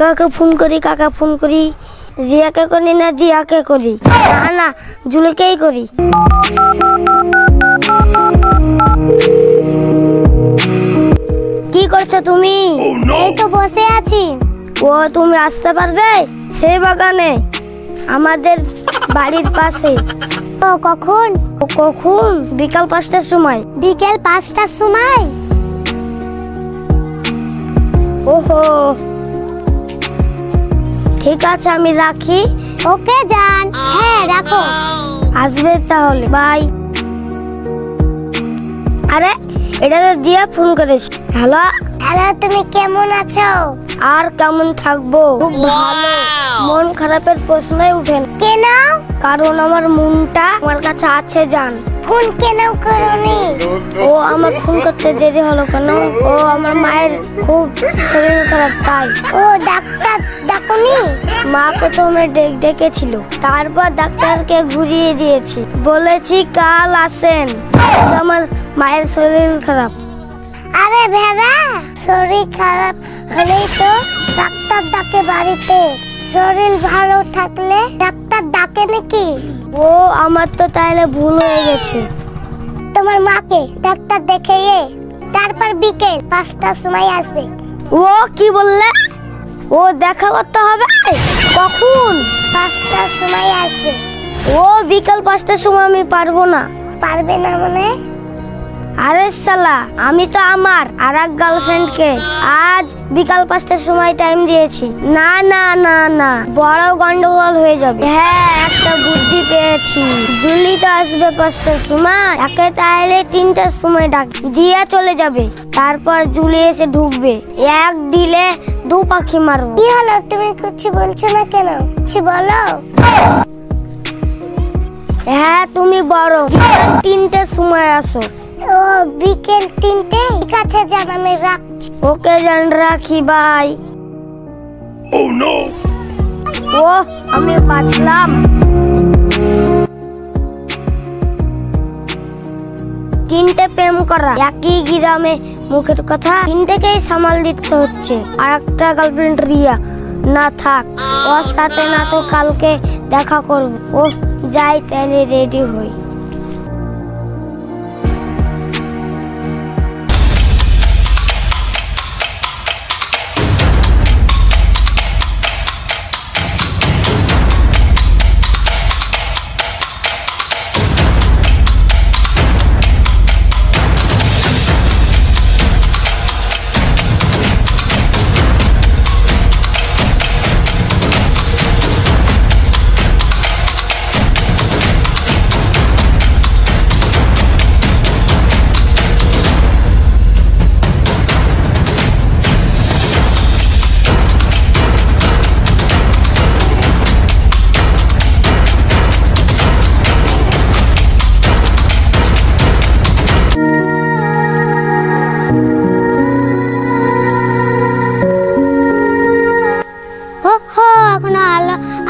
কাকা ফোন করি রিয়াকে করি না দিয়াকে করি না জুলিকেই করি। কি করছো তুমি? এই তো বসে আছি। ও তুমি আসতে পারবে? সেই বাগানে আমাদের বাড়ির পাশে। তো কখন? বিকাল 5টার সময়। বিকেল 5টার সময়? ওহো ঠিক আছে আমি রাখি। ওকে জান। হ্যাঁ রাখো। আসবে তাহলে, বাই। আরে এটা তো দিয়া ফোন করেছে। হ্যালো হ্যালো, তুমি কেমন আছো? আর কেমন থাকবো, খুব ভালো। মন খারাপের প্রশ্নই উঠে না। কেন? কারণ আমার মনটা আমার কাছে আছে জান। ফোন কেন করোনি? ও আমার ফোন করতে দেরি হলো কেন? ও আমার মায়ের খুব শরীর খারাপ তাই। ও ডাক্তার ডাকুনি? মা প্রথমে ডেকেছিল, তারপর ডাক্তারকে ঘুরিয়ে দিয়েছি, বলেছি কাল আসেন। আমার মায়ের শরীর খারাপ। আরে ভেড়া, শরীর খারাপ হলেই তো ডাক্তার ডাকে বাড়িতে। শরীর ভালো থাকলে ডাক্তার ডাকে নাকি? ও আমার তো তাহলে ভুল হয়ে গেছে। তোমার মাকে ডাক্তার দেখিয়ে তারপর বিকেল 5টার সময় আসবে। ও কি বললে? ও দেখা করতে হবে? কখন? 5টার সময় আসবে। ও বিকাল 5টার সময় আমি পারবো না। পারবে না মানে? আরে শালা, আমি তো আমার আর এক গার্লফ্রেন্ডকে আজ বিকাল 5টার সময় টাইম দিয়েছি। না না না না, বড় গন্ডগোল হয়ে যাবে। হ্যাঁ একটা বুদ্ধি পেয়েছি, জুলি তো আসবে 5টার সময়, একে তাহলে 3টার সময় ডাক দিয়া চলে যাবে, তারপর জুলি এসে ঢুকবে। এক দিলে দু পাখি মারবো। কি হলো, তুমি কিছু বলছো না কেন? কিছু বলো। হ্যাঁ তুমি বড় 3টার সময় আসো। ও বিকেল 3টে? ঠিক আছে জান, আমি রাখছি। ওকে জান, রাখি, বাই। ও আমি বাঁচলাম। 3টে প্রেম করা, একই গ্রামে, মুখের কথা 3টেকেই সামাল দিতে হচ্ছে। আর একটা গার্লফ্রেন্ড রিয়া না থাক, ওর সাথে না তো কালকে দেখা করবো। ও যাই তাহলে, রেডি হই।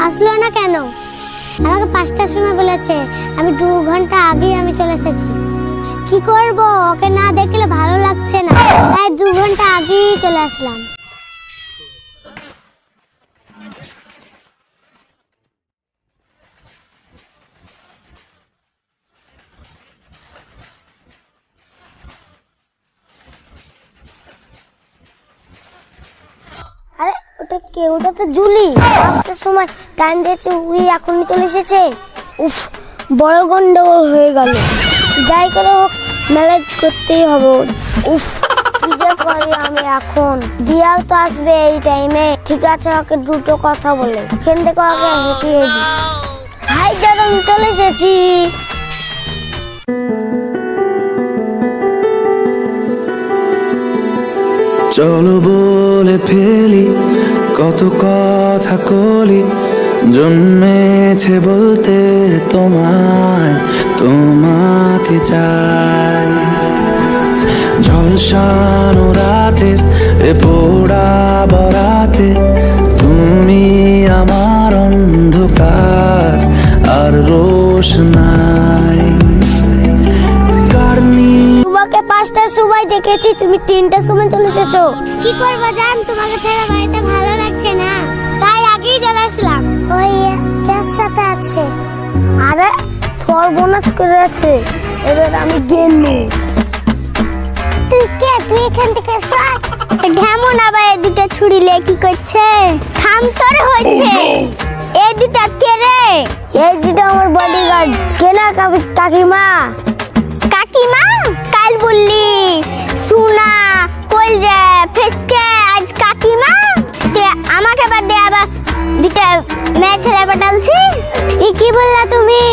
আসলো না কেন? আমাকে 5টার সময় বলেছে, আমি 2 ঘন্টা আগেই আমি চলে এসেছি। কি করব, ওকে না দেখলে ভালো লাগছে না, তাই 2 ঘন্টা আগেই চলে আসলাম। আরে ওটা কে? ওটা তো জুলি। 5টার সময় টাইম দিয়েছে, ওই এখনই চলে এসেছে। উফ, বড় গন্ডগোল হয়ে গেল। যাই করে হোক ম্যানেজ করতেই হবে। উফ কি যে করি আমি এখন। দিয়াও তো আসবে এই টাইমে। ঠিক আছে, ওকে দুটো কথা বলে এখান থেকে ওকে হেঁটিয়ে দিই। হাই দাদা, আমি চলে এসেছি। চলো বলে ফেলি কত কথা কলি, জন্মেছে বলতে তোমায়, তোমাকে চাই। ঝলসানো রাতের এ পোড়া বরাতে তুমি আমার অন্ধকার আর রোশনাই। তোমাকে 5টার সময় দেখেছি তুমি 3টার সময় চলে এসেছো। কি করবো জান, তোমাকে ছেড়ে বাড়িতে ভালো লাগছে না, তাই আগেই চলে আসলাম। ওই কার সাথে আছে? আরে সর্বনাশ করে আছে, এবার আমি গেন্নি। তুই কে? তুই এখান থেকে সর। ঢেমন আবার এই দুটো ছুরি লে কি করছে? থাম, তোর হয়েছে। এই দুটা কে রে? এই দুটো আমার বডিগার্ড। কেনা কাকিমা? কাকিমা? কাল বললি সোনা কই যে ফেসকে, আজ কাকিমা? তুই আমাকে বাদ দিয়ে আবার দুটা মেয়ে ছেলে পাঠালছিস? ই কি বললা তুমি?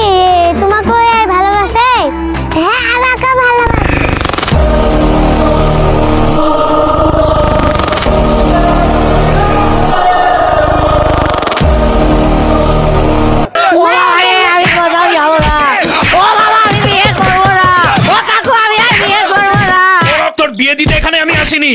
তোমাকে ভালোবাসে? হ্যাঁ, আমাকে ভালোবাসে। তোর বিয়ে দিতে এখানে আমি আসিনি।